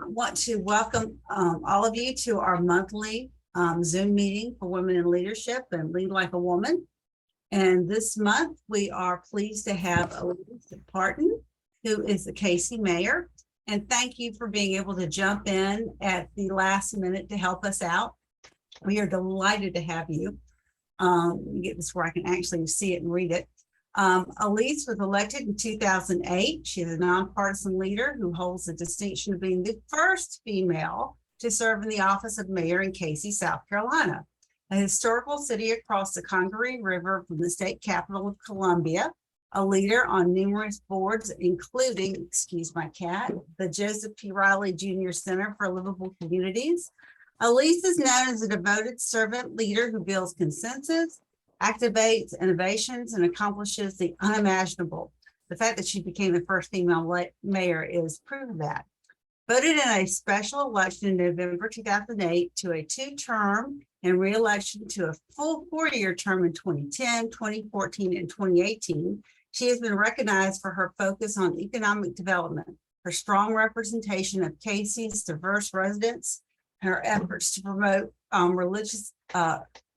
want to welcome all of you to our monthly Zoom meeting for women in leadership and lead like a woman. And this month we are pleased to have Elise Parton, who is the KC mayor. And thank you for being able to jump in at the last minute to help us out. We are delighted to have you. Get this where I can actually see it and read it. Elise was elected in 2008. She is a nonpartisan leader who holds the distinction of being the first female to serve in the office of mayor in Casey, South Carolina, a historical city across the Congaree River from the state capital of Columbia, a leader on numerous boards, including, excuse my cat, the Joseph P. Riley Jr. Center for Livable Communities. Elise is known as a devoted servant leader who builds consensus, activates innovations, and accomplishes the unimaginable. The fact that she became the first female mayor is proof of that. Voted in a special election in November 2008 to a two-term and re-election to a full four-year term in 2010, 2014, and 2018, she has been recognized for her focus on economic development, her strong representation of Casey's diverse residents, her efforts to promote religious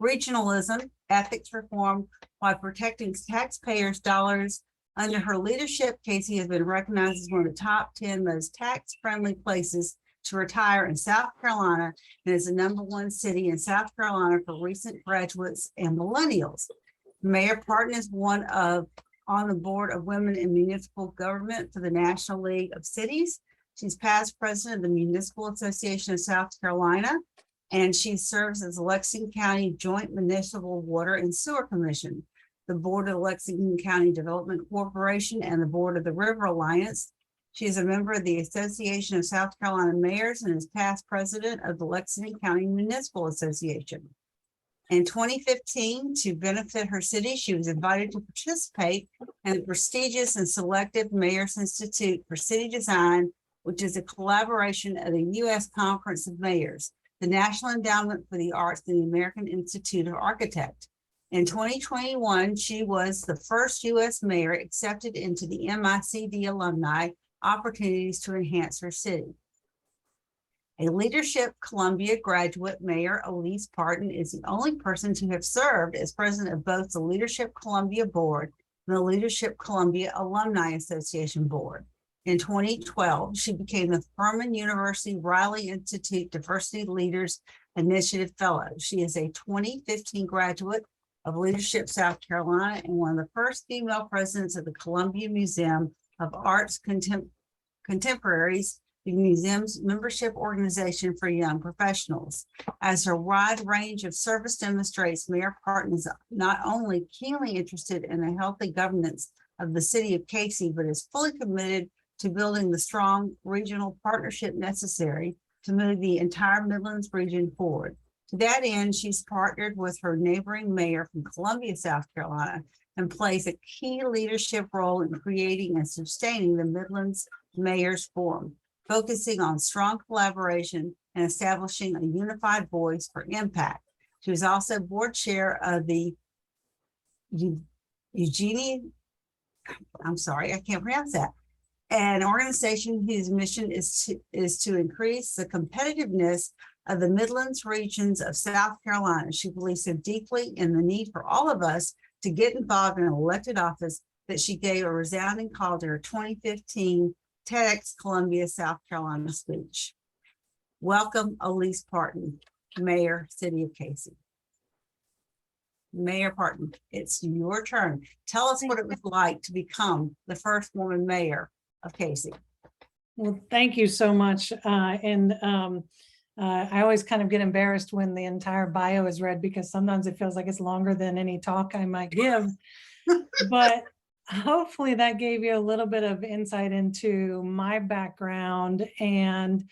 regionalism, ethics reform, while protecting taxpayers' dollars. Under her leadership, Casey has been recognized as one of the top 10 most tax-friendly places to retire in South Carolina and is the #1 city in South Carolina for recent graduates and millennials. Mayor Parton is on the board of Women in Municipal Government for the National League of Cities. She's past president of the Municipal Association of South Carolina, and she serves as the Lexington County Joint Municipal Water and Sewer Commission, the board of the Lexington County Development Corporation, and the board of the River Alliance. She is a member of the Association of South Carolina Mayors and is past president of the Lexington County Municipal Association. In 2015, to benefit her city, she was invited to participate in the prestigious and selective Mayors Institute for City Design, which is a collaboration of the U.S. Conference of Mayors, the National Endowment for the Arts, and the American Institute of Architects. In 2021, she was the first U.S. mayor accepted into the MICD alumni opportunities to enhance her city. A Leadership Columbia graduate, Mayor Elise Parton is the only person to have served as president of both the Leadership Columbia Board and the Leadership Columbia Alumni Association Board. In 2012, she became the Furman University Riley Institute Diversity Leaders Initiative Fellow. She is a 2015 graduate of Leadership South Carolina and one of the first female presidents of the Columbia Museum of Art's Contemporaries, the museum's membership organization for young professionals. As her wide range of service demonstrates, Mayor Parton is not only keenly interested in the healthy governance of the city of Casey, but is fully committed to building the strong regional partnership necessary to move the entire Midlands region forward. To that end, she's partnered with her neighboring mayor from Columbia, South Carolina, and plays a key leadership role in creating and sustaining the Midlands Mayors Forum, focusing on strong collaboration and establishing a unified voice for impact. She was also board chair of the an organization whose mission is to increase the competitiveness of the Midlands regions of South Carolina. She believes so deeply in the need for all of us to get involved in an elected office that she gave a resounding call to her 2015 TEDx Columbia, South Carolina speech. Welcome, Elise Parton, Mayor, City of Casey. Mayor Parton, it's your turn. Tell us what it was like to become the first woman mayor of Casey. Well, thank you so much. I always kind of get embarrassed when the entire bio is read because sometimes it feels like it's longer than any talk I might give. But hopefully that gave you a little bit of insight into my background and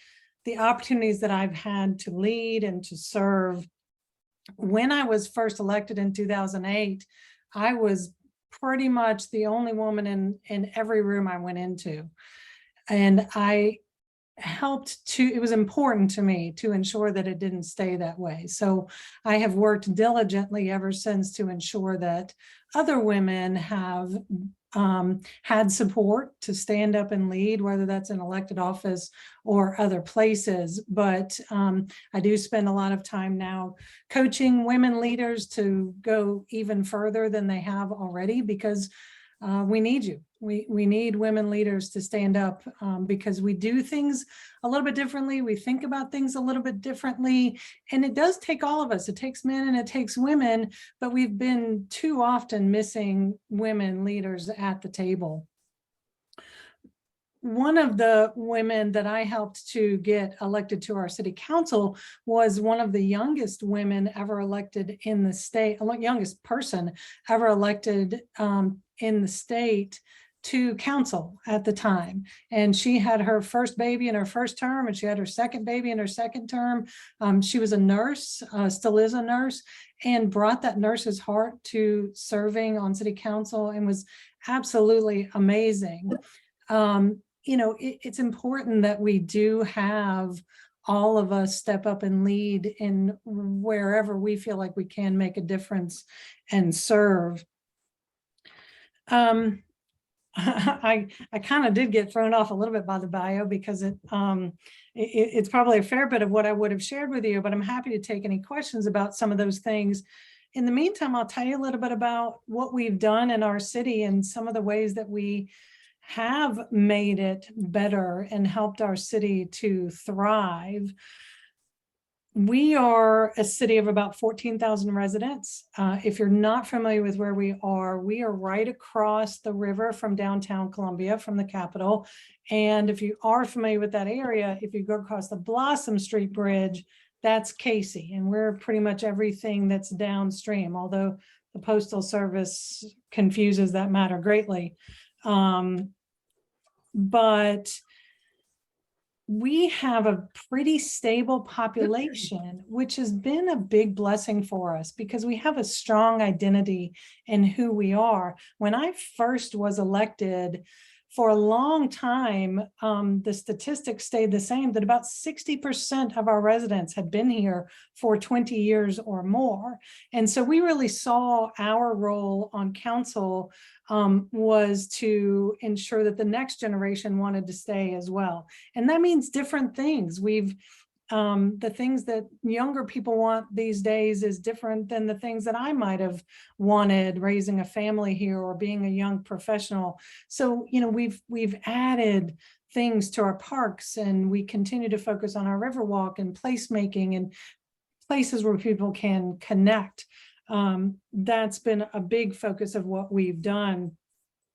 the opportunities that I've had to lead and to serve. When I was first elected in 2008, I was pretty much the only woman in every room I went into. And I it was important to me to ensure that it didn't stay that way. So I have worked diligently ever since to ensure that other women have had support to stand up and lead, whether that's in elected office or other places. But I do spend a lot of time now coaching women leaders to go even further than they have already, because we need you. We need women leaders to stand up because we do things a little bit differently. We think about things a little bit differently. And it does take all of us. It takes men and it takes women, but we've been too often missing women leaders at the table. One of the women that I helped to get elected to our city council was one of the youngest women ever elected in the state, youngest person ever elected in the state to council at the time. And she had her first baby in her first term, and she had her second baby in her second term. She was a nurse, still is a nurse, and brought that nurse's heart to serving on city council and was absolutely amazing. You know, it's important that we do have all of us step up and lead in wherever we feel like we can make a difference and serve. I kind of did get thrown off a little bit by the bio because it's probably a fair bit of what I would have shared with you, but I'm happy to take any questions about some of those things. In the meantime, I'll tell you a little bit about what we've done in our city and some of the ways that we have made it better and helped our city to thrive. We are a city of about 14,000 residents. If you're not familiar with where we are right across the river from downtown Columbia, from the Capitol. And if you are familiar with that area, if you go across the Blossom Street Bridge, that's Casey. And we're pretty much everything that's downstream, although the Postal Service confuses that matter greatly. But we have a pretty stable population, which has been a big blessing for us because we have a strong identity in who we are. When I first was elected, for a long time, the statistics stayed the same, that about 60% of our residents had been here for 20 years or more. And so we really saw our role on council was to ensure that the next generation wanted to stay as well. And that means different things. The things that younger people want these days is different than the things that I might have wanted, raising a family here or being a young professional. So, you know, we've added things to our parks, and we continue to focus on our Riverwalk and placemaking and places where people can connect. That's been a big focus of what we've done.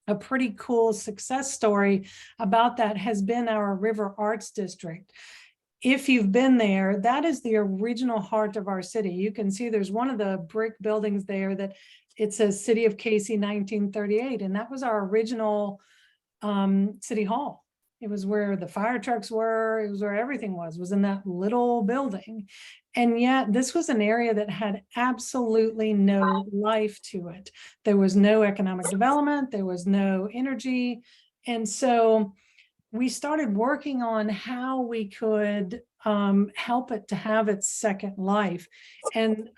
A pretty cool success story about that has been our River Arts District. If you've been there, that is the original heart of our city. You can see there's one of the brick buildings there that it says City of Casey 1938, and that was our original city hall. It was where the fire trucks were, it was where everything was in that little building. And yet this was an area that had absolutely no life to it. There was no economic development, there was no energy. And so we started working on how we could help it to have its second life. And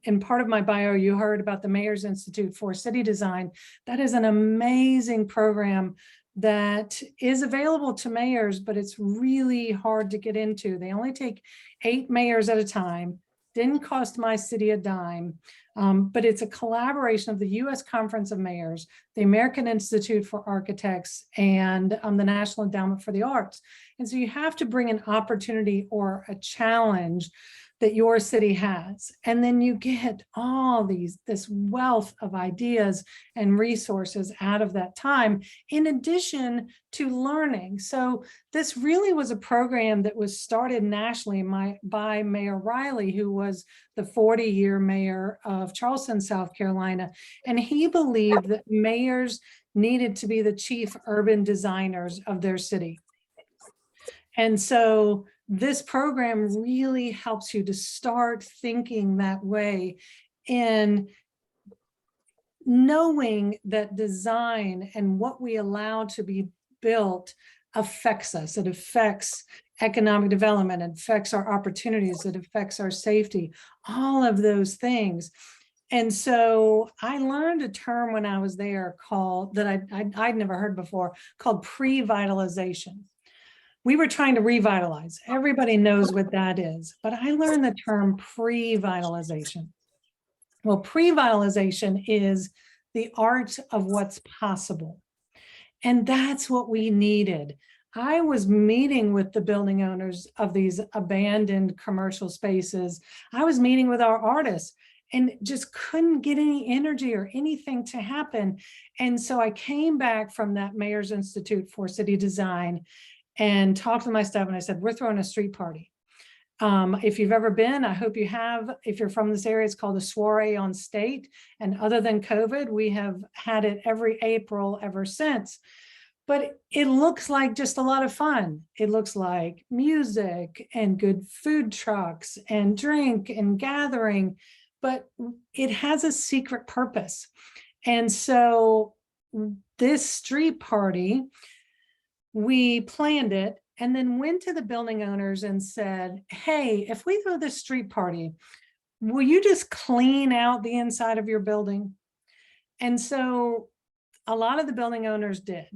in part of my bio, you heard about the Mayor's Institute for City Design. That is an amazing program that is available to mayors, but it's really hard to get into. They only take 8 mayors at a time. Didn't cost my city a dime, but it's a collaboration of the U.S. Conference of Mayors, the American Institute for Architects, and the National Endowment for the Arts. And so you have to bring an opportunity or a challenge that your city has. And then you get all this wealth of ideas and resources out of that time, in addition to learning. So this really was a program that was started nationally by Mayor Riley, who was the 40-year mayor of Charleston, South Carolina. And he believed that mayors needed to be the chief urban designers of their city. And so this program really helps you to start thinking that way, in knowing that design and what we allow to be built affects us. It affects economic development, it affects our opportunities, it affects our safety, all of those things. And so I learned a term when I was there called, that I'd never heard before, called pre-vitalization. We were trying to revitalize. Everybody knows what that is, but I learned the term pre-vitalization. Well, pre-vitalization is the art of what's possible. And that's what we needed. I was meeting with the building owners of these abandoned commercial spaces. I was meeting with our artists and just couldn't get any energy or anything to happen. And so I came back from that Mayor's Institute for City Design and talked to my staff, and I said, we're throwing a street party. If you've ever been, I hope you have. If you're from this area, it's called a Soiree on State. And other than COVID, we have had it every April ever since. But it looks like just a lot of fun. It looks like music and good food trucks and drink and gathering, but it has a secret purpose. And so this street party, we planned it and then went to the building owners and said, hey, if we throw this street party, will you just clean out the inside of your building? And so a lot of the building owners did.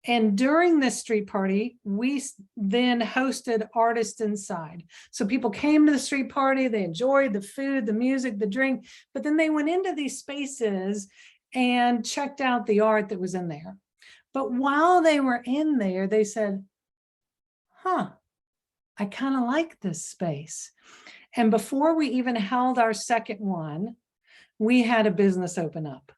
And during this street party, we then hosted artists inside. So people came to the street party, they enjoyed the food, the music, the drink, but then they went into these spaces and checked out the art that was in there. But while they were in there, they said, huh, I kind of like this space. And before we even held our second one, we had a business open up.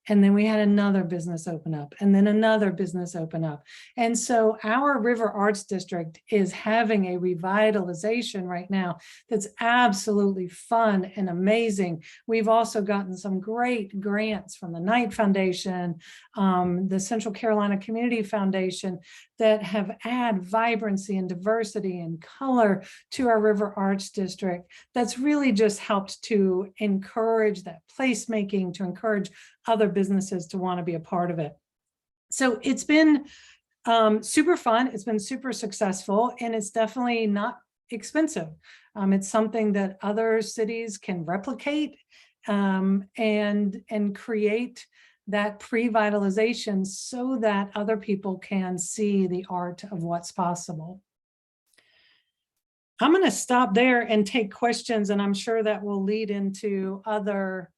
And then we had another business open up, and then another business open up. And so our River Arts District is having a revitalization right now that's absolutely fun and amazing. We've also gotten some great grants from the Knight Foundation, the Central Carolina Community Foundation, that have added vibrancy and diversity and color to our River Arts District. That's really just helped to encourage that placemaking, to encourage other businesses to want to be a part of it. So it's been super fun. It's been super successful, and it's definitely not expensive. It's something that other cities can replicate and create that pre-vitalization so that other people can see the art of what's possible. I'm going to stop there and take questions, and I'm sure that will lead into other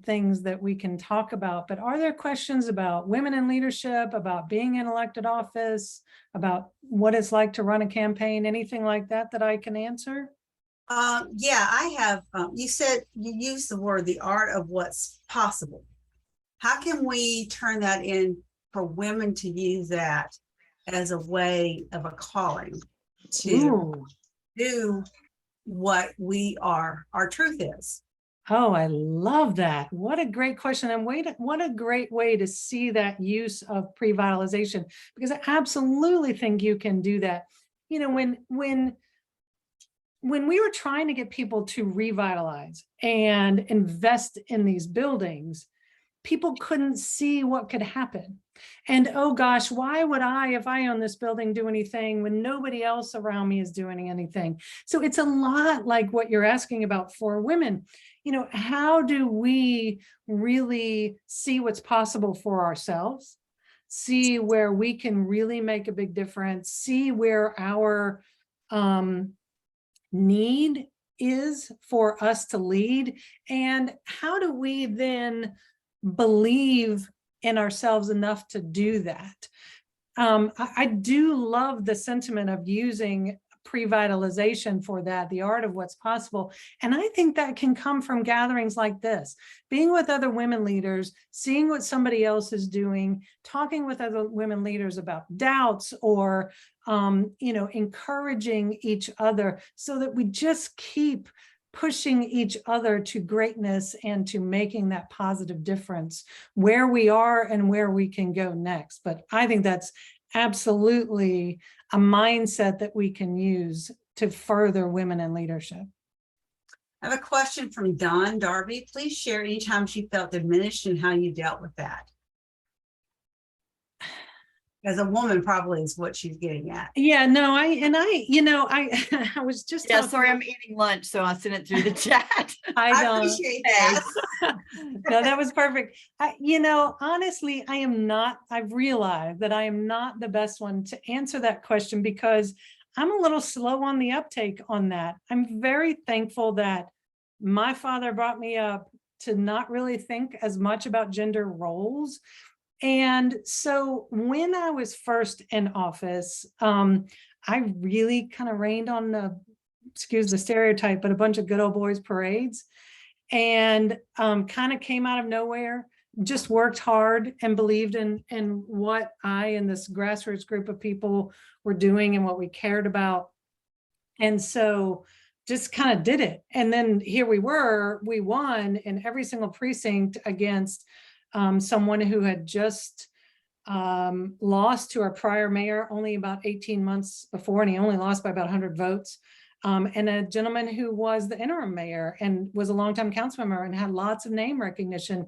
things that we can talk about. But are there questions about women in leadership, about being in elected office, about what it's like to run a campaign, anything like that that I can answer? Yeah, I have. You said you used the word the art of what's possible. How can we turn that in for women to use that as a way of a calling to do what our truth is? Oh, I love that. What a great question. And what a great way to see that use of pre-vitalization, because I absolutely think you can do that. You know, when we were trying to get people to revitalize and invest in these buildings, people couldn't see what could happen. And oh gosh, why would I, if I own this building, do anything when nobody else around me is doing anything? So it's a lot like what you're asking about for women. You know, how do we really see what's possible for ourselves, see where we can really make a big difference, see where our need is for us to lead, and how do we then believe in ourselves enough to do that? I do love the sentiment of using pre-vitalization for that, the art of what's possible. And I think that can come from gatherings like this, being with other women leaders, seeing what somebody else is doing, talking with other women leaders about doubts, or you know, encouraging each other, so that we just keep pushing each other to greatness and to making that positive difference where we are and where we can go next. But I think that's absolutely a mindset that we can use to further women in leadership. I have a question from Dawn Darby. Please share any time she felt diminished and how you dealt with that. as a woman probably is what she's getting at. Yeah, no, I was just Yeah, talking. sorry, I'm eating lunch, so I sent it through the chat. I I don't. appreciate that. No, that was perfect. Honestly, I've realized that I am not the best one to answer that question because I'm a little slow on the uptake on that. I'm very thankful that my father brought me up to not really think as much about gender roles. And so when I was first in office, I really kind of rained on excuse the stereotype, but a bunch of good old boys parades, and kind of came out of nowhere, just worked hard and believed in what I and this grassroots group of people were doing and what we cared about. And so just kind of did it. And then here we won in every single precinct against someone who had just lost to our prior mayor only about 18 months before, and he only lost by about 100 votes. And a gentleman who was the interim mayor and was a longtime council member and had lots of name recognition.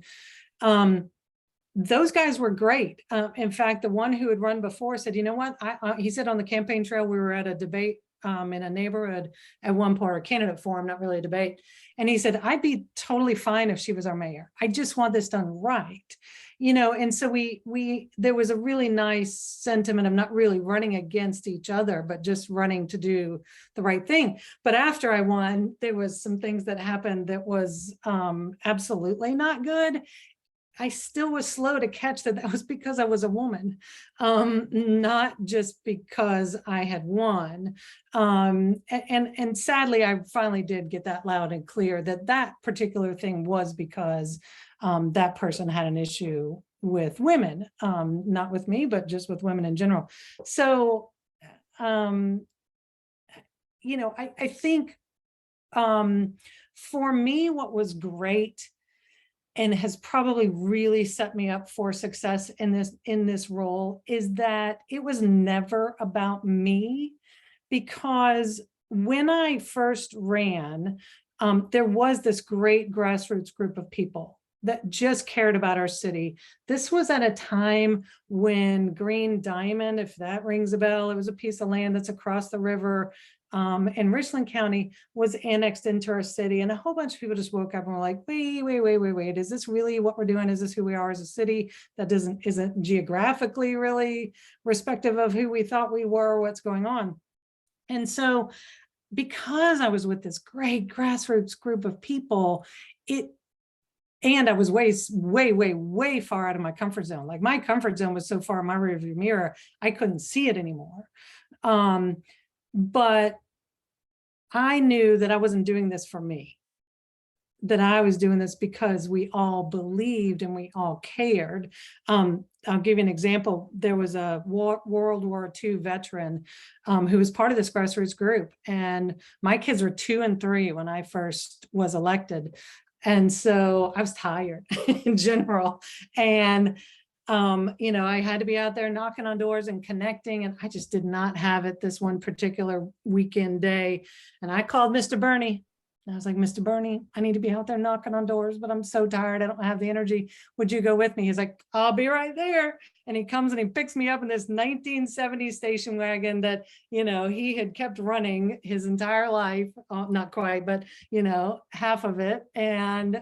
Those guys were great. In fact, the one who had run before said, you know what, he said on the campaign trail, we were at a debate in a neighborhood at one point, or a candidate forum, not really a debate. And he said, I'd be totally fine if she was our mayor. I just want this done right. And so there was a really nice sentiment of not really running against each other, but just running to do the right thing. But after I won, there was some things that happened that was absolutely not good. I still was slow to catch that was because I was a woman, not just because I had won. And sadly, I finally did get that loud and clear that particular thing was because that person had an issue with women, not with me, but just with women in general. So, I think for me, what was great and has probably really set me up for success in this role is that it was never about me, because when I first ran, there was this great grassroots group of people that just cared about our city. This was at a time when Green Diamond, if that rings a bell, it was a piece of land that's across the river in Richland County, was annexed into our city. And a whole bunch of people just woke up and were like, wait, is this really what we're doing? Is this who we are as a city that isn't geographically really respective of who we thought we were, what's going on? And so because I was with this great grassroots group of people, and I was way far out of my comfort zone. Like my comfort zone was so far in my rearview mirror, I couldn't see it anymore. But I knew that I wasn't doing this for me, that I was doing this because we all believed and we all cared. I'll give you an example. There was a World War II veteran who was part of this grassroots group. And my kids were 2 and 3 when I first was elected. And so I was tired in general. And I had to be out there knocking on doors and connecting, and I just did not have it this one particular weekend day. And I called Mr. Bernie. I was like, Mr. Bernie, I need to be out there knocking on doors, but I'm so tired. I don't have the energy. Would you go with me? He's like, I'll be right there. And he comes and he picks me up in this 1970s station wagon that, he had kept running his entire life. Not quite, but, half of it. And,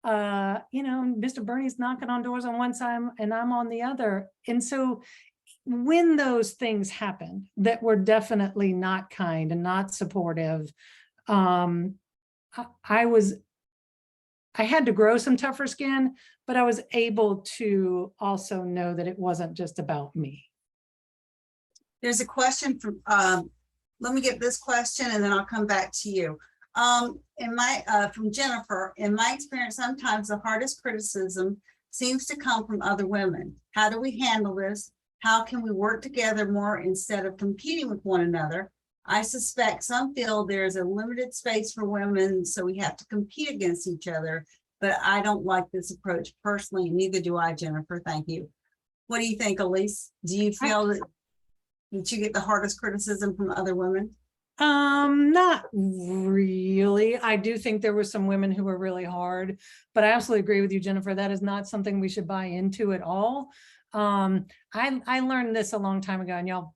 Mr. Bernie's knocking on doors on one side and I'm on the other. And so when those things happened that were definitely not kind and not supportive, I had to grow some tougher skin, but I was able to also know that it wasn't just about me. There's a question from, let me get this question and then I'll come back to you. From Jennifer, in my experience, sometimes the hardest criticism seems to come from other women. How do we handle this? How can we work together more instead of competing with one another? I suspect some feel there's a limited space for women, so we have to compete against each other, but I don't like this approach personally, and neither do I, Jennifer. Thank you. What do you think, Elise? Do you feel that you get the hardest criticism from other women? Not really. I do think there were some women who were really hard, but I absolutely agree with you, Jennifer. That is not something we should buy into at all. I learned this a long time ago, and y'all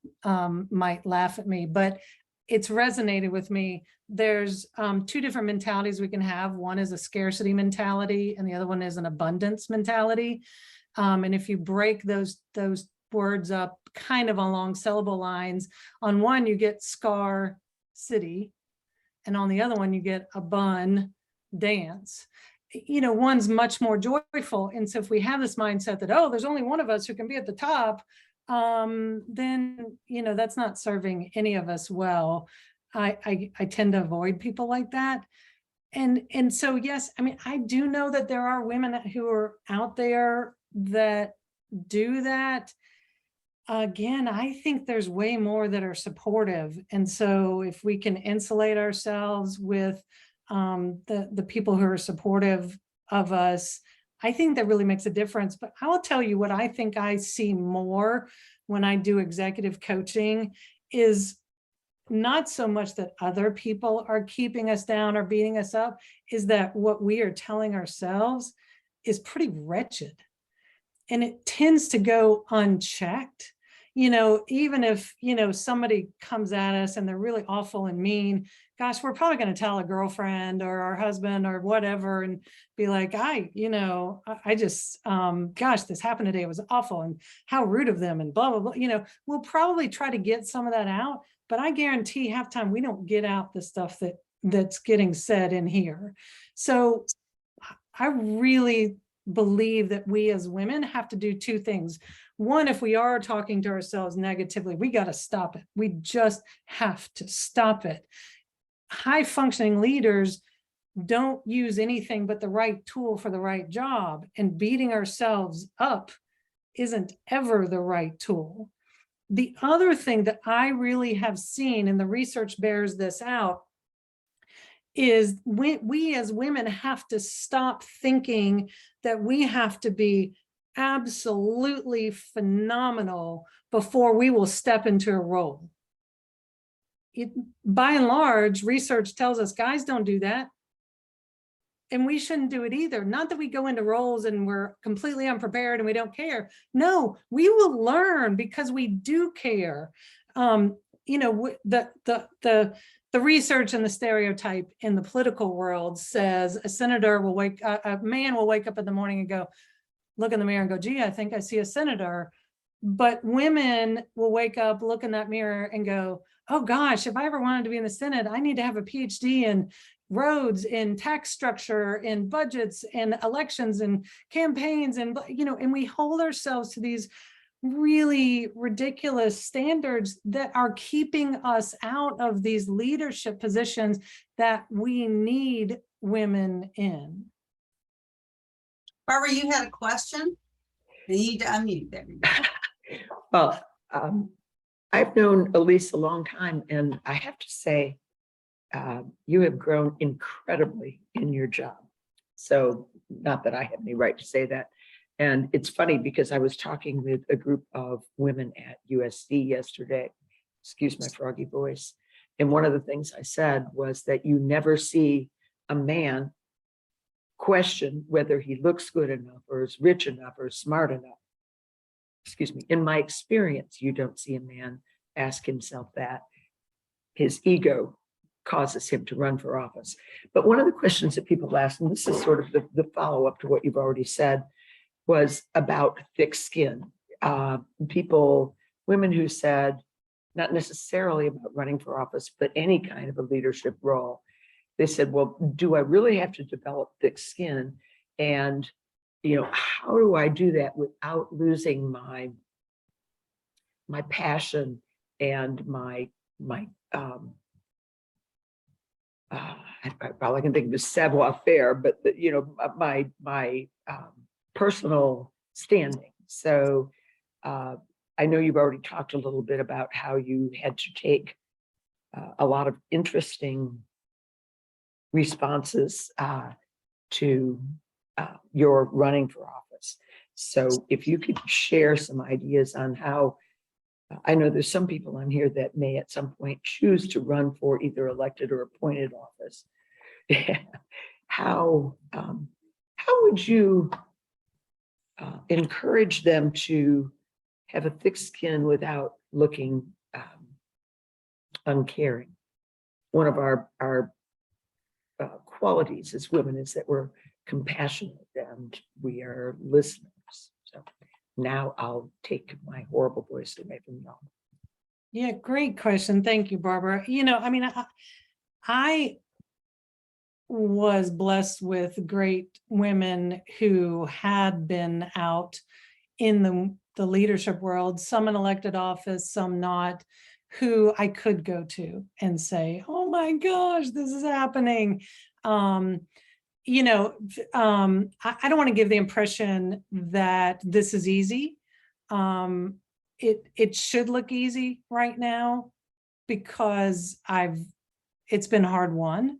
might laugh at me, but it's resonated with me. There's two different mentalities we can have. One is a scarcity mentality, and the other one is an abundance mentality. And if you break those words up kind of along syllable lines, on one you get scar city, and on the other one you get abundance. You know, one's much more joyful. And so if we have this mindset that, oh, there's only one of us who can be at the top, then, you know, that's not serving any of us well. I tend to avoid people like that. And so, yes, I mean, I do know that there are women who are out there that do that. Again, I think there's way more that are supportive. And so if we can insulate ourselves with the people who are supportive of us, I think that really makes a difference. But I will tell you what I think I see more when I do executive coaching is not so much that other people are keeping us down or beating us up, is that what we are telling ourselves is pretty wretched. And it tends to go unchecked. You know, even if, you know, somebody comes at us and they're really awful and mean, gosh, we're probably going to tell a girlfriend or our husband or whatever and be like, I just, gosh, this happened today. It was awful. And how rude of them and blah, blah, blah. You know, we'll probably try to get some of that out, but I guarantee half time we don't get out the stuff that's getting said in here. So I really believe that we as women have to do two things. One, if we are talking to ourselves negatively, we got to stop it. We just have to stop it. High functioning leaders don't use anything but the right tool for the right job, and beating ourselves up isn't ever the right tool. The other thing that I really have seen, and the research bears this out, is we as women have to stop thinking that we have to be absolutely phenomenal before we will step into a role. By and large, research tells us guys don't do that. And we shouldn't do it either. Not that we go into roles and we're completely unprepared and we don't care. No, we will learn because we do care. You know, the research and the stereotype in the political world says a man will wake up in the morning and go, look in the mirror and go, gee, I think I see a senator. But women will wake up, look in that mirror and go, oh gosh, if I ever wanted to be in the Senate, I need to have a PhD in roads, in tax structure, in budgets, and elections, and campaigns, and, you know, and we hold ourselves to these really ridiculous standards that are keeping us out of these leadership positions that we need women in. Barbara, you had a question? You need to unmute there. Well, I've known Elise a long time, and I have to say, you have grown incredibly in your job. So not that I have any right to say that. And it's funny because I was talking with a group of women at USC yesterday, excuse my froggy voice. And one of the things I said was that you never see a man question whether he looks good enough or is rich enough or smart enough. Excuse me. In my experience, you don't see a man ask himself that. His ego causes him to run for office. But one of the questions that people ask, and this is sort of the follow-up to what you've already said, was about thick skin. Women who said, not necessarily about running for office, but any kind of a leadership role. They said, well, do I really have to develop thick skin? And, you know, how do I do that without losing my passion and all I can think of is savoir-faire, but my personal standing. So I know you've already talked a little bit about how you had to take a lot of interesting responses to your running for office. So if you could share some ideas on how, I know there's some people on here that may at some point choose to run for either elected or appointed office. How would you encourage them to have a thick skin without looking uncaring. One of our qualities as women is that we're compassionate and we are listeners. So now I'll take my horrible voice away from y'all. Yeah, great question. Thank you, Barbara. I mean, I was blessed with great women who had been out in the leadership world, some in elected office, some not, who I could go to and say, oh my gosh, this is happening. I don't want to give the impression that this is easy. It should look easy right now because it's been hard won.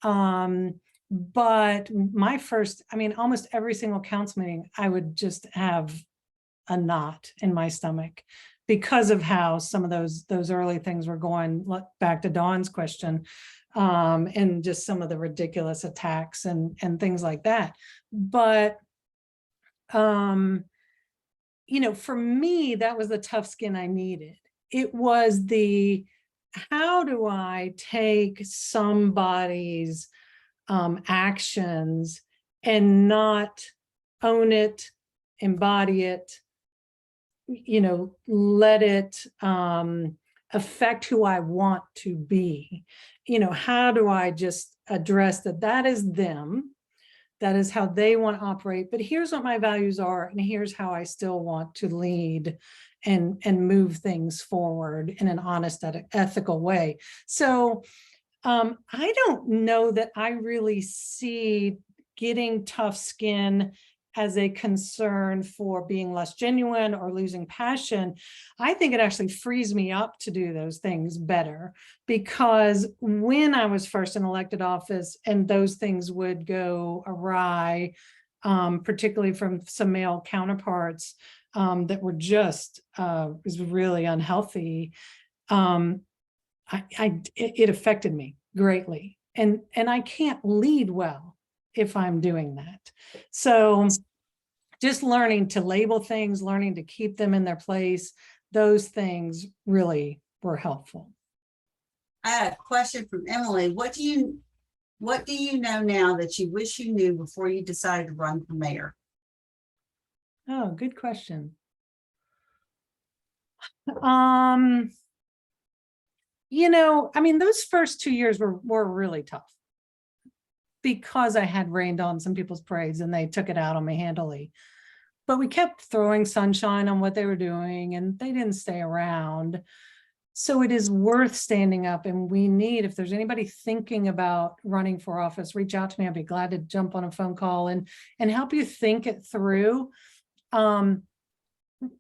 But my first, almost every single council meeting, I would just have a knot in my stomach because of how some of those early things were going. Back to Dawn's question, and just some of the ridiculous attacks and things like that. But for me, that was the tough skin I needed. It was how do I take somebody's actions and not own it, embody it, let it affect who I want to be. How do I just address that is them, that is how they want to operate, but here's what my values are, and here's how I still want to lead and move things forward in an honest, ethical way. So I don't know that I really see getting tough skin as a concern for being less genuine or losing passion. I think it actually frees me up to do those things better, because when I was first in elected office and those things would go awry, particularly from some male counterparts that were just was really unhealthy, it affected me greatly, and I can't lead well if I'm doing that. So just learning to label things, learning to keep them in their place, those things really were helpful. I had a question from Emily. What do you know now that you wish you knew before you decided to run for mayor? Oh, good question. Those first 2 years were really tough because I had rained on some people's parades and they took it out on me handily. But we kept throwing sunshine on what they were doing and they didn't stay around. So it is worth standing up, and if there's anybody thinking about running for office, reach out to me. I'd be glad to jump on a phone call and help you think it through.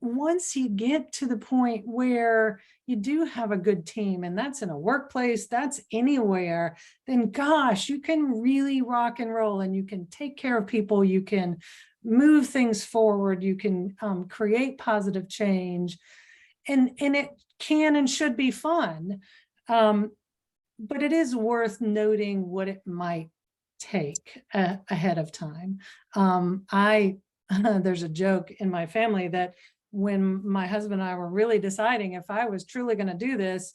Once you get to the point where you do have a good team, and that's in a workplace, that's anywhere, then gosh, you can really rock and roll, and you can take care of people, you can move things forward, you can create positive change, and it can and should be fun. But it is worth noting what it might take ahead of time. There's a joke in my family that when my husband and I were really deciding if I was truly going to do this,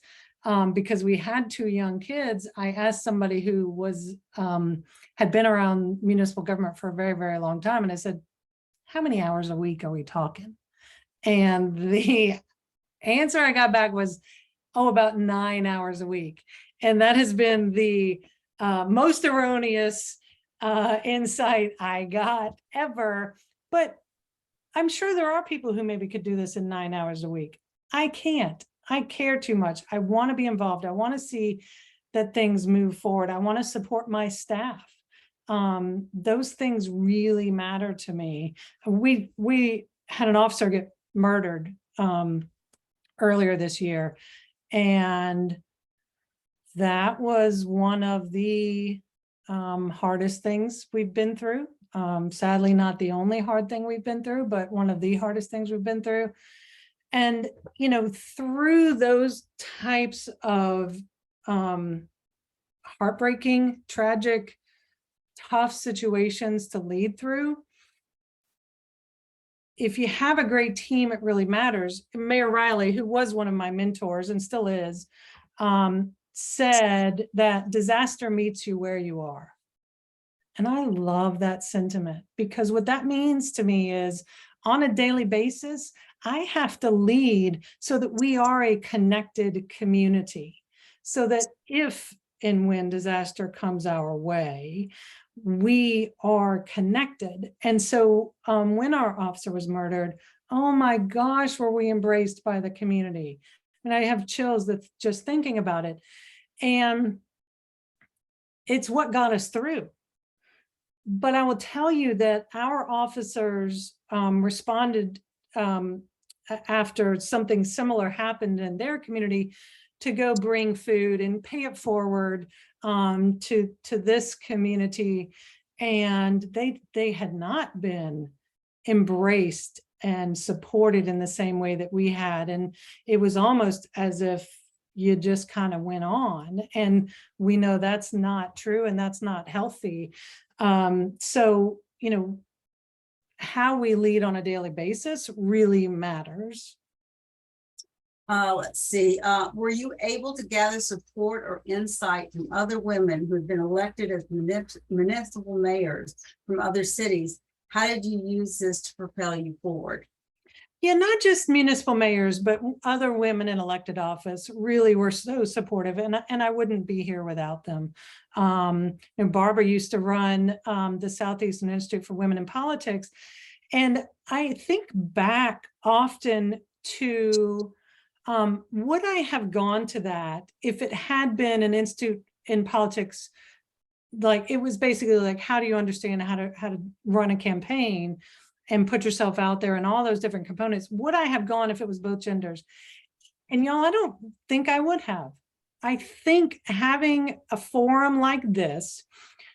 because we had 2 young kids, I asked somebody who was had been around municipal government for a very, very long time. And I said, how many hours a week are we talking? And the answer I got back was, about 9 hours a week. And that has been the most erroneous insight I got ever. But I'm sure there are people who maybe could do this in 9 hours a week. I can't. I care too much. I want to be involved. I want to see that things move forward. I want to support my staff. Those things really matter to me. We had an officer get murdered earlier this year, and that was one of the hardest things we've been through. Sadly, not the only hard thing we've been through, but one of the hardest things we've been through. And, through those types of heartbreaking, tragic, tough situations to lead through, if you have a great team, it really matters. Mayor Riley, who was one of my mentors and still is, said that disaster meets you where you are. And I love that sentiment, because what that means to me is on a daily basis, I have to lead so that we are a connected community, so that if and when disaster comes our way, we are connected. And so when our officer was murdered, oh my gosh, were we embraced by the community. And I have chills that just thinking about it. And it's what got us through. But I will tell you that our officers responded after something similar happened in their community to go bring food and pay it forward to this community. And they had not been embraced and supported in the same way that we had. And it was almost as if you just kind of went on. And we know that's not true and that's not healthy. So, you know, how we lead on a daily basis really matters. Let's see, were you able to gather support or insight from other women who've been elected as municipal mayors from other cities? How did you use this to propel you forward? Yeah, not just municipal mayors, but other women in elected office really were so supportive, and I wouldn't be here without them. And Barbara used to run the Southeastern Institute for Women in Politics, and I think back often to would I have gone to that if it had been an institute in politics? Like, it was basically like, how do you understand how to run a campaign and put yourself out there and all those different components? Would I have gone if it was both genders? And y'all, I don't think I would have. I think having a forum like this,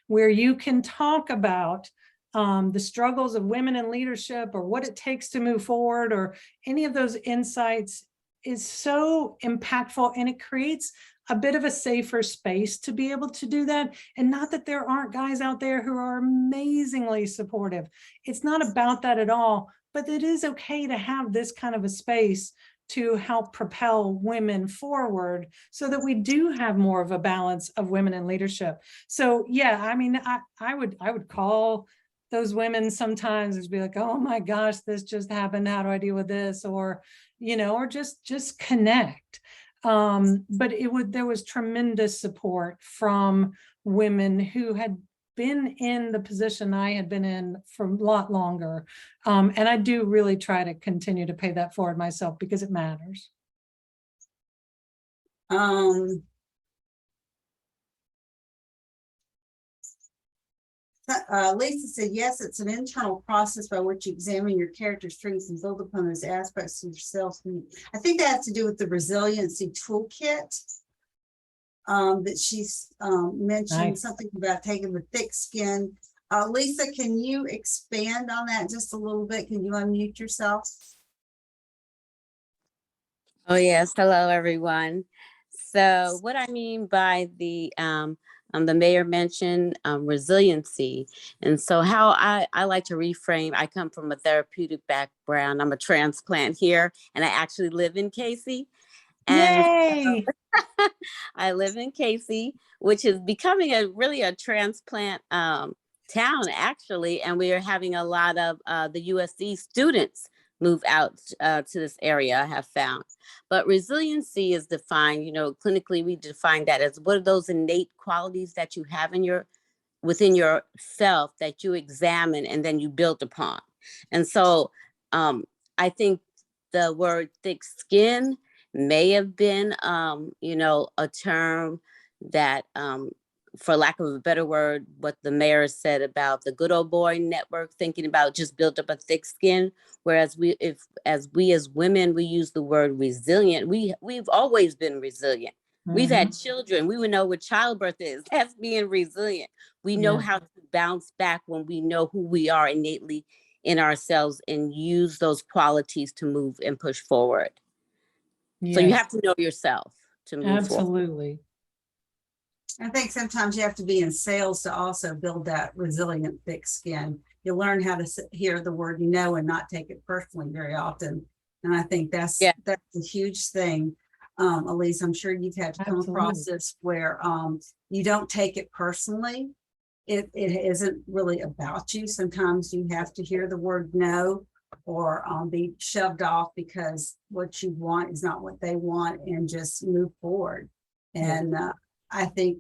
where you can talk about the struggles of women in leadership or what it takes to move forward or any of those insights, is so impactful, and it creates a bit of a safer space to be able to do that. And not that there aren't guys out there who are amazingly supportive. It's not about that at all, but it is okay to have this kind of a space to help propel women forward so that we do have more of a balance of women in leadership. So yeah, I mean, I would call those women sometimes and be like, oh my gosh, this just happened. How do I deal with this? Or, you know, or just connect. But there was tremendous support from women who had been in the position I had been in for a lot longer. And I do really try to continue to pay that forward myself because it matters. Lisa said, yes, it's an internal process by which you examine your character strengths and build upon those aspects of yourself. I think that has to do with the resiliency toolkit that she's mentioned. Nice. Something about taking the thick skin. Lisa, can you expand on that just a little bit? Can you unmute yourself? Oh, yes. Hello, everyone. So what I mean by the mayor mentioned resiliency. And so how I like to reframe, I come from a therapeutic background. I'm a transplant here, and I actually live in Casey. And Yay! I live in Casey, which is becoming really a transplant town, actually. And we are having a lot of the USC students move out to this area, I have found. But resiliency is defined, you know, clinically, we define that as what are those innate qualities that you have within yourself that you examine and then you build upon. And so I think the word thick skin may have been, you know, a term that, for lack of a better word, what the mayor said about the good old boy network, thinking about just build up a thick skin. Whereas as women, we use the word resilient. We've always been resilient. We've had children. We would know what childbirth is. That's being resilient. We know how to bounce back when we know who we are innately in ourselves and use those qualities to move and push forward. So you have to know yourself to move forward. Absolutely. I think sometimes you have to be in sales to also build that resilient, thick skin. You learn how to hear the word no and not take it personally very often. And I think that's Yeah. a huge thing. Elise, I'm sure you've had to come across Absolutely. this where you don't take it personally. It isn't really about you. Sometimes you have to hear the word no or be shoved off because what you want is not what they want, and just move forward. And I think,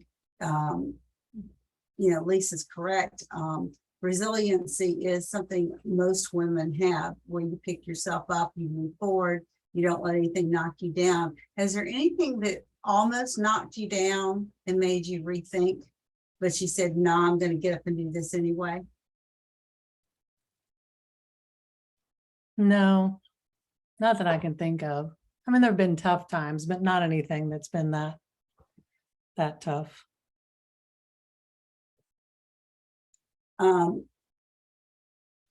Lisa's correct. Resiliency is something most women have, where you pick yourself up, you move forward, you don't let anything knock you down. Is there anything that almost knocked you down and made you rethink, but you said, no, I'm going to get up and do this anyway? No, not that I can think of. I mean, there have been tough times, but not anything that's been that tough.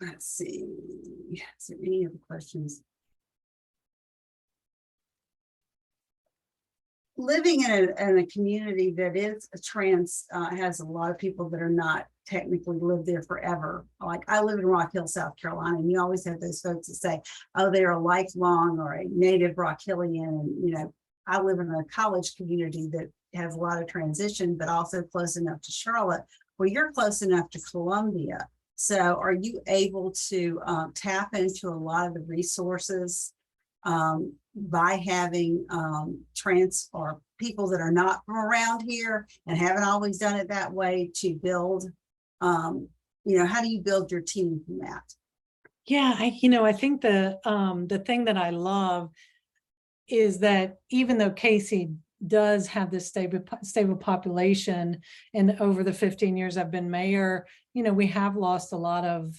Let's see. Is there any other questions? Living in a community that is a trans, has a lot of people that are not technically lived there forever. Like I live in Rock Hill, South Carolina, and you always have those folks that say, oh, they're a lifelong or a native Rock Hillian. And, I live in a college community that has a lot of transition, but also close enough to Charlotte, where you're close enough to Columbia. So are you able to tap into a lot of the resources by having trans or people that are not from around here and haven't always done it that way to build, how do you build your team from that? Yeah, I think the thing that I love is that even though Casey does have this stable population, and over the 15 years I've been mayor, we have lost a lot of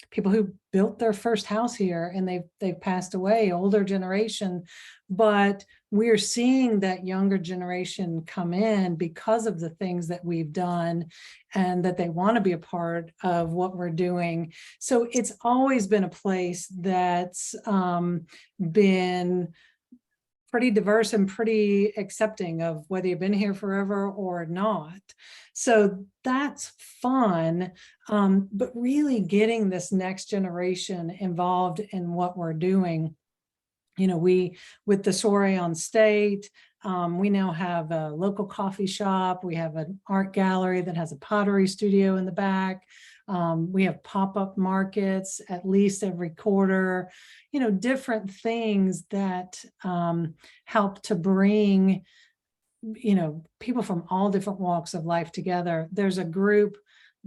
people who built their first house here, and they've passed away, older generation, but we're seeing that younger generation come in because of the things that we've done, and that they want to be a part of what we're doing. So it's always been a place that's been pretty diverse and pretty accepting of whether you've been here forever or not. So that's fun. But really getting this next generation involved in what we're doing. We, with the Soiree on State, we now have a local coffee shop. We have an art gallery that has a pottery studio in the back. We have pop-up markets at least every quarter, different things that help to bring, people from all different walks of life together. There's a group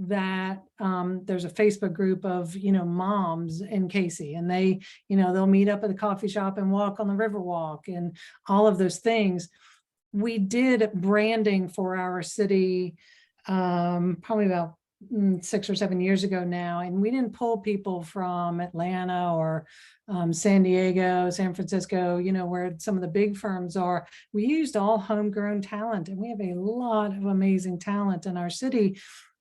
that there's a Facebook group of, moms in Casey, and they, they'll meet up at the coffee shop and walk on the Riverwalk and all of those things. We did branding for our city probably about 6 or 7 years ago now, and we didn't pull people from Atlanta or San Diego, San Francisco, where some of the big firms are. We used all homegrown talent, and we have a lot of amazing talent in our city.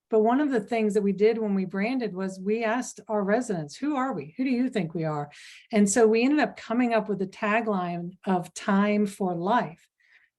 But one of the things that we did when we branded was we asked our residents, who are we? Who do you think we are? And so we ended up coming up with a tagline of time for life,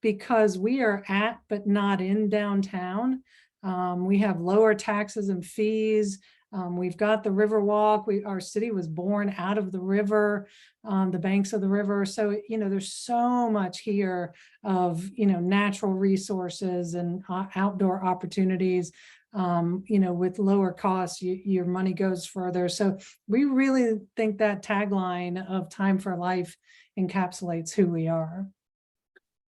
because we are at, but not in downtown. We have lower taxes and fees. We've got the Riverwalk. Our city was born out of the river, the banks of the river. So, there's so much here of, natural resources and outdoor opportunities. With lower costs, your money goes further. So we really think that tagline of time for life encapsulates who we are.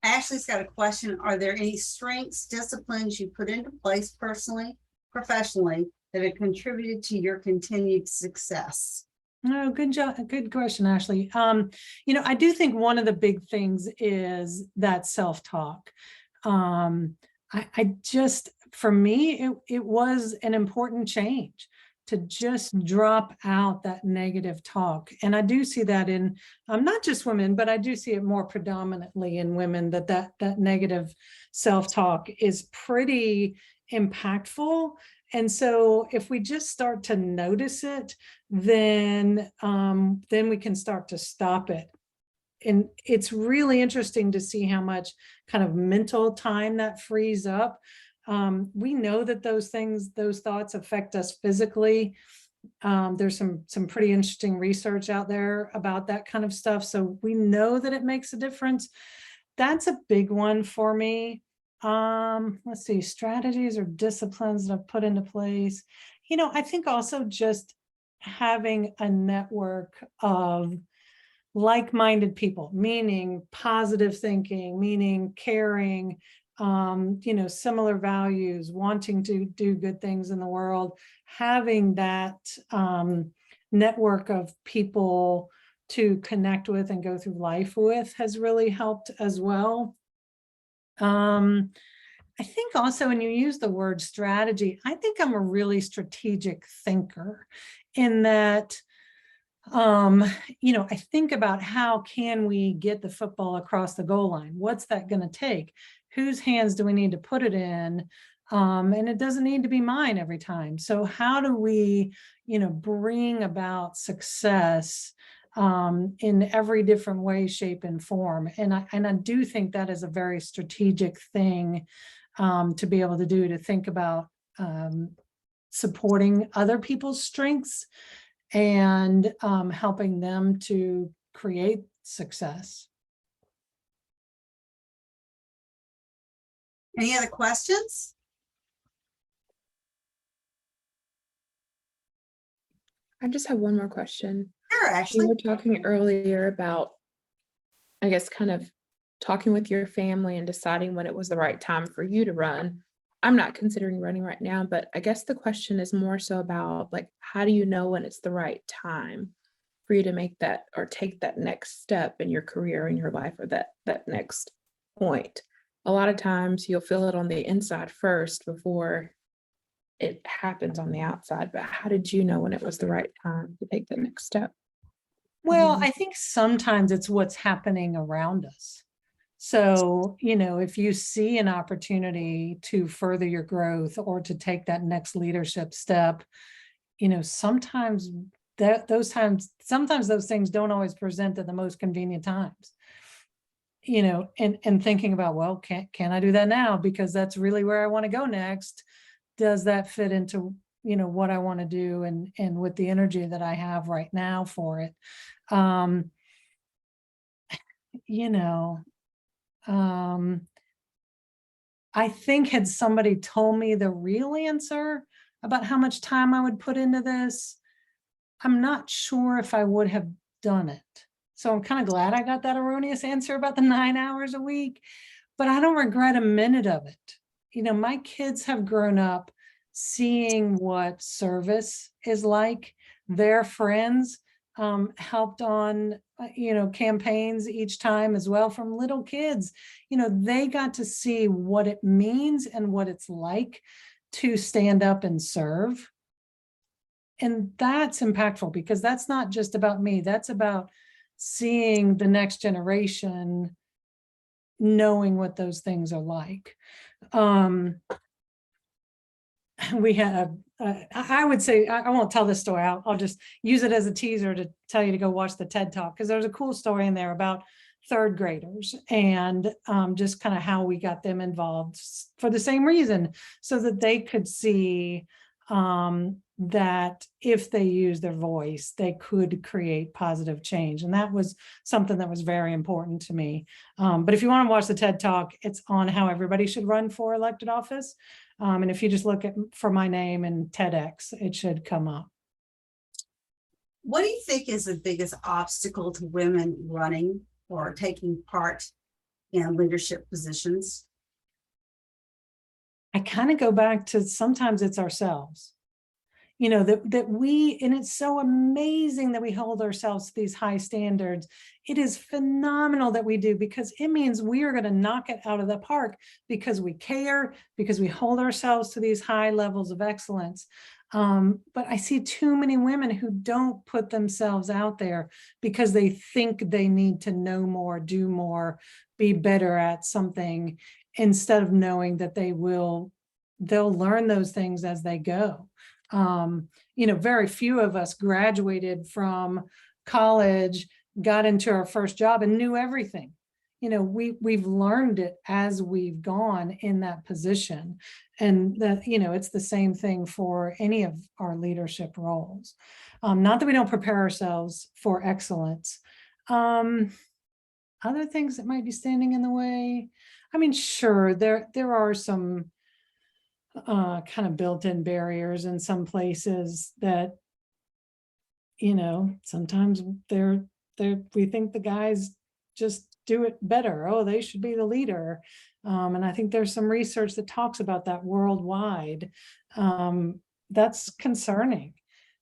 Ashley's got a question. Are there any strengths, disciplines you put into place personally, professionally, that have contributed to your continued success? No, good job. Good question, Ashley. I do think one of the big things is that self-talk. For me, it was an important change to just drop out that negative talk. And I do see that in not just women, but I do see it more predominantly in women, that negative self-talk is pretty impactful. And so if we just start to notice it, then we can start to stop it. and it's really interesting to see how much kind of mental time that frees up. We know that those thoughts affect us physically. There's some pretty interesting research out there about that kind of stuff. So we know that it makes a difference. That's a big one for me. Let's see, strategies or disciplines that I've put into place. I think also just having a network of like-minded people, meaning positive thinking, meaning caring, similar values, wanting to do good things in the world, having that network of people to connect with and go through life with has really helped as well. I think also when you use the word strategy, I think I'm a really strategic thinker in that, I think about how can we get the football across the goal line? What's that going to take? Whose hands do we need to put it in? And it doesn't need to be mine every time. So how do we, bring about success in every different way, shape, and form? And I do think that is a very strategic thing to be able to do, to think about supporting other people's strengths and helping them to create success. Any other questions? I just have one more question. Sure, You Ashley. were talking earlier about, I guess, kind of talking with your family and deciding when it was the right time for you to run. I'm not considering running right now, but I guess the question is more so about, like, how do you know when it's the right time for you to make that or take that next step in your career, in your life, or that next point? A lot of times you'll feel it on the inside first before it happens on the outside. But how did you know when it was the right time to take the next step? Well, I think sometimes it's what's happening around us. So, if you see an opportunity to further your growth or to take that next leadership step, sometimes those things don't always present at the most convenient times. And thinking about, well, can I do that now? Because that's really where I want to go next. Does that fit into, what I want to do and with the energy that I have right now for it? I think had somebody told me the real answer about how much time I would put into this, I'm not sure if I would have done it. So I'm kind of glad I got that erroneous answer about the 9 hours a week, but I don't regret a minute of it. My kids have grown up seeing what service is like. Their friends helped on, campaigns each time as well from little kids. They got to see what it means and what it's like to stand up and serve. And that's impactful because that's not just about me. That's about seeing the next generation knowing what those things are like. We had I would say, I won't tell this story. I'll just use it as a teaser to tell you to go watch the TED Talk, because there's a cool story in there about third graders and just kind of how we got them involved for the same reason, so that they could see that if they use their voice, they could create positive change. And that was something that was very important to me. But if you want to watch the TED Talk, it's on how everybody should run for elected office. And if you just look for my name and TEDx, it should come up. What do you think is the biggest obstacle to women running or taking part in leadership positions? I kind of go back to sometimes it's ourselves. That we, and it's so amazing that we hold ourselves to these high standards. It is phenomenal that we do, because it means we are going to knock it out of the park because we care, because we hold ourselves to these high levels of excellence. But I see too many women who don't put themselves out there because they think they need to know more, do more, be better at something, instead of knowing that they'll learn those things as they go. Very few of us graduated from college got into our first job and knew everything. You know, we've learned it as we've gone in that position. And that, you know, it's the same thing for any of our leadership roles. Not that we don't prepare ourselves for excellence. Other things that might be standing in the way. I mean, sure, there are some kind of built-in barriers in some places that, you know, sometimes we think the guys just do it better. Oh, they should be the leader. And I think there's some research that talks about that worldwide. That's concerning.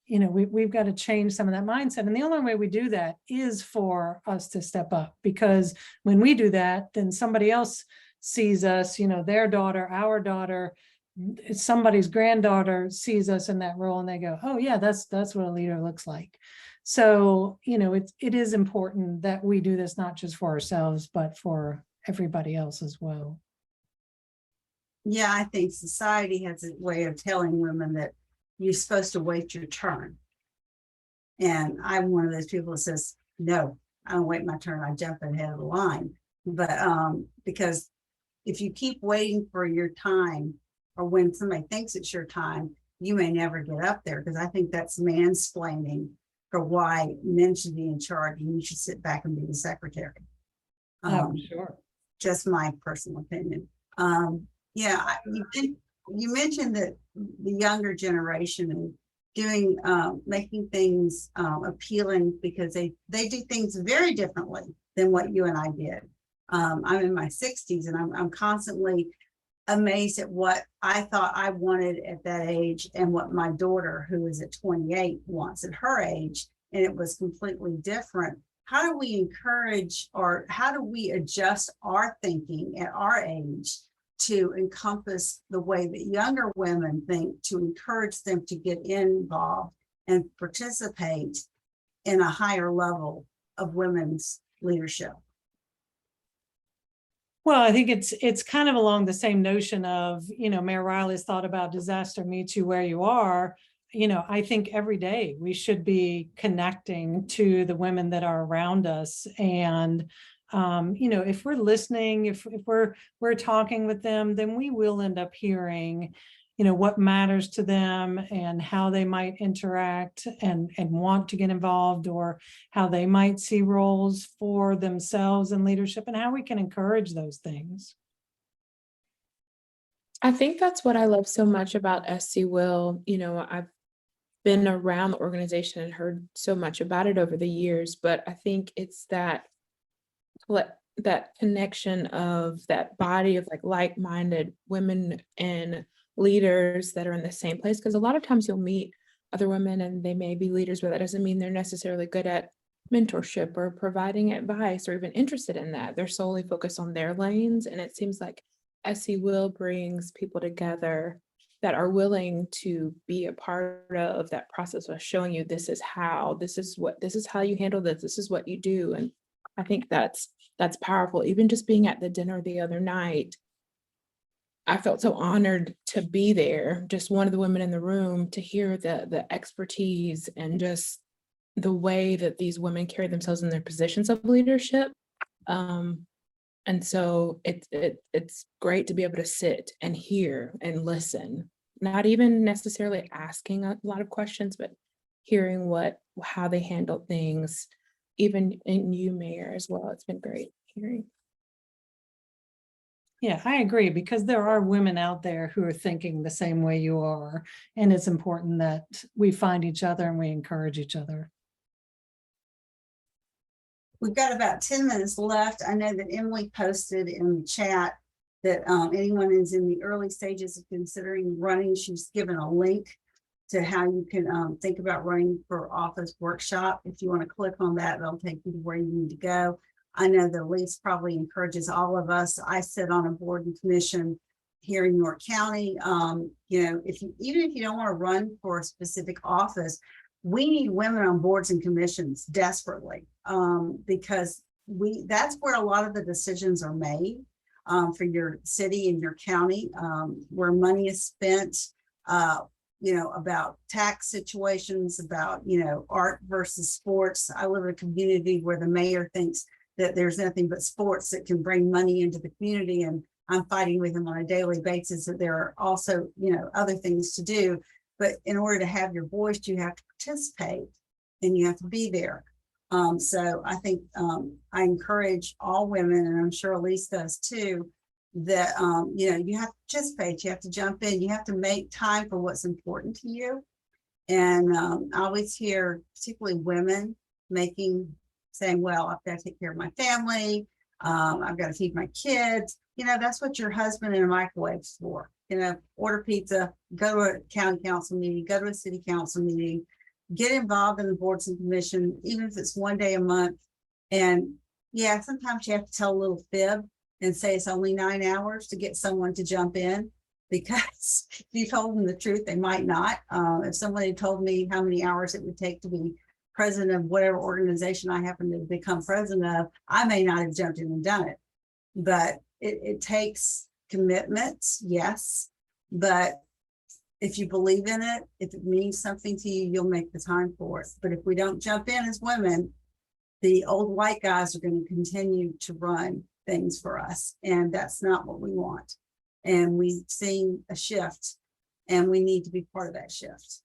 You know, we've got to change some of that mindset. And the only way we do that is for us to step up, because when we do that, then somebody else sees us, you know, their daughter, our daughter, somebody's granddaughter sees us in that role and they go, oh yeah, that's what a leader looks like. So, you know, it is important that we do this, not just for ourselves, but for everybody else as well. Yeah, I think society has a way of telling women that you're supposed to wait your turn. And I'm one of those people that says, no, I don't wait my turn, I jump ahead of the line. But because if you keep waiting for your time, or when somebody thinks it's your time, you may never get up there, because I think that's mansplaining for why men should be in charge and you should sit back and be the secretary. Sure. Just my personal opinion. Yeah, you mentioned that the younger generation and doing, making things appealing, because they do things very differently than what you and I did. I'm in my 60s and I'm constantly amazed at what I thought I wanted at that age and what my daughter, who is at 28, wants at her age, and it was completely different. How do we encourage, or how do we adjust our thinking at our age to encompass the way that younger women think, to encourage them to get involved and participate in a higher level of women's leadership? Well, I think it's kind of along the same notion of, you know, Mayor Riley's thought about disaster meets you where you are. You know, I think every day we should be connecting to the women that are around us. And, you know, if we're listening, if we're talking with them, then we will end up hearing, you know, what matters to them and how they might interact and want to get involved, or how they might see roles for themselves in leadership, and how we can encourage those things. I think that's what I love so much about SC Will. You know, I've been around the organization and heard so much about it over the years, but I think it's that connection of that body of like-minded women and leaders that are in the same place. Because a lot of times you'll meet other women and they may be leaders, but that doesn't mean they're necessarily good at mentorship or providing advice or even interested in that. They're solely focused on their lanes. And it seems like SC Will brings people together that are willing to be a part of that process of showing you this is how you handle this is what you do. And I think that's powerful. Even just being at the dinner the other night, I felt so honored to be there, just one of the women in the room, to hear the expertise and just the way that these women carry themselves in their positions of leadership. And so it's great to be able to sit and hear and listen, not even necessarily asking a lot of questions, but hearing how they handle things, even in you, Mayor, as well. It's been great hearing. Yeah, I agree, because there are women out there who are thinking the same way you are, and it's important that we find each other and we encourage each other. We've got about 10 minutes left. I know that Emily posted in the chat that anyone is in the early stages of considering running. She's given a link to how you can think about running for office workshop. If you want to click on that, that'll take you to where you need to go. I know that Elise probably encourages all of us. I sit on a board and commission here in York County. You know, even if you don't want to run for a specific office, we need women on boards and commissions desperately, because that's where a lot of the decisions are made for your city and your county, where money is spent, about tax situations, about, art versus sports. I live in a community where the mayor thinks that there's nothing but sports that can bring money into the community. And I'm fighting with him on a daily basis that there are also, other things to do. But in order to have your voice, you have to participate and you have to be there. So I think I encourage all women, and I'm sure Elise does too, that, you have to participate, you have to jump in, you have to make time for what's important to you. And I always hear, particularly women, saying, well, I've got to take care of my family. I've got to feed my kids. That's what your husband in a microwave's for. Order pizza, go to a county council meeting, go to a city council meeting, get involved in the boards and commission, even if it's one day a month. And yeah, sometimes you have to tell a little fib and say it's only 9 hours to get someone to jump in, because if you told them the truth, they might not. If somebody told me how many hours it would take to be president of whatever organization I happen to become president of, I may not have jumped in and done it. But it takes commitments, yes. But if you believe in it, if it means something to you, you'll make the time for it. But if we don't jump in as women, the old white guys are going to continue to run things for us. And that's not what we want. And we've seen a shift, and we need to be part of that shift.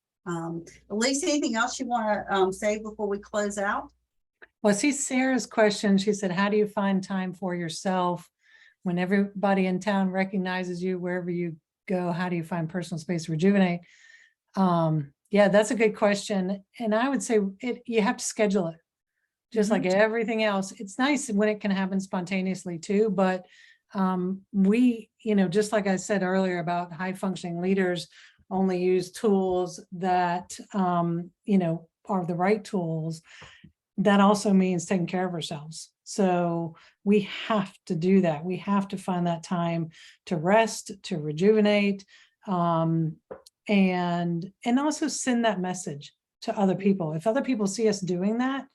Elise, anything else you want to say before we close out? Well, see Sarah's question. She said, how do you find time for yourself when everybody in town recognizes you wherever you go? How do you find personal space to rejuvenate? Yeah, that's a good question. And I would say you have to schedule it. Just like everything else. It's nice when it can happen spontaneously too, but we, just like I said earlier about high functioning leaders only use tools that, are the right tools. That also means taking care of ourselves. So we have to do that. We have to find that time to rest, to rejuvenate, and also send that message to other people. If other people see us doing that,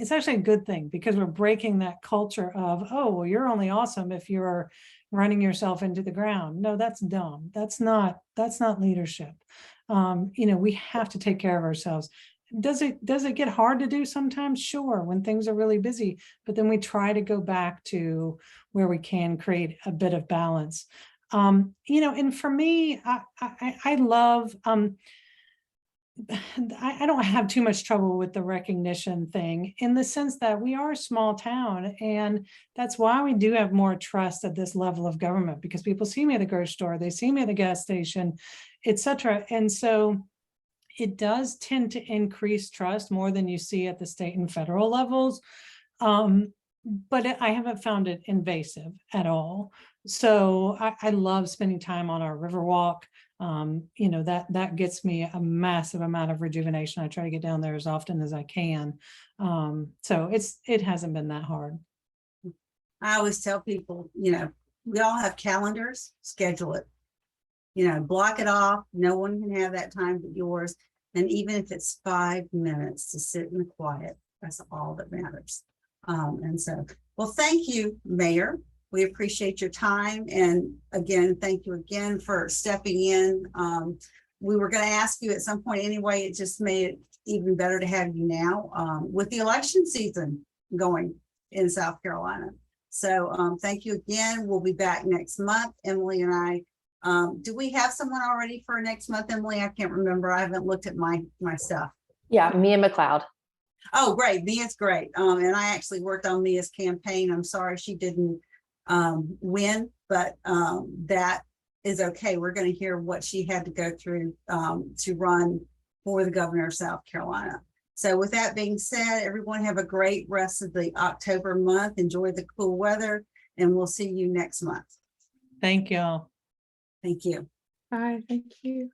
it's actually a good thing, because we're breaking that culture of, oh, well, you're only awesome if you're running yourself into the ground. No, that's dumb. That's not leadership. We have to take care of ourselves. Does it get hard to do sometimes? Sure, when things are really busy, but then we try to go back to where we can create a bit of balance. And for me, I love, I don't have too much trouble with the recognition thing, in the sense that we are a small town, and that's why we do have more trust at this level of government, because people see me at the grocery store, they see me at the gas station, etc. And so it does tend to increase trust more than you see at the state and federal levels. But I haven't found it invasive at all. So I love spending time on our Riverwalk. That gets me a massive amount of rejuvenation. I try to get down there as often as I can. So it hasn't been that hard. I always tell people, we all have calendars, schedule it, block it off. No one can have that time but yours. And even if it's 5 minutes to sit in the quiet, that's all that matters. And so, well, thank you, Mayor. We appreciate your time. And again, thank you again for stepping in. We were going to ask you at some point anyway. It just made it even better to have you now with the election season going in South Carolina. So thank you again. We'll be back next month. Emily and I, do we have someone already for next month, Emily? I can't remember. I haven't looked at my stuff. Yeah, Mia McLeod. Oh, great. Mia's great. And I actually worked on Mia's campaign. I'm sorry she didn't win, but that is okay. We're going to hear what she had to go through to run for the governor of South Carolina. So with that being said, everyone have a great rest of the October month. Enjoy the cool weather, and we'll see you next month. Thank you all. Thank you. Bye, thank you.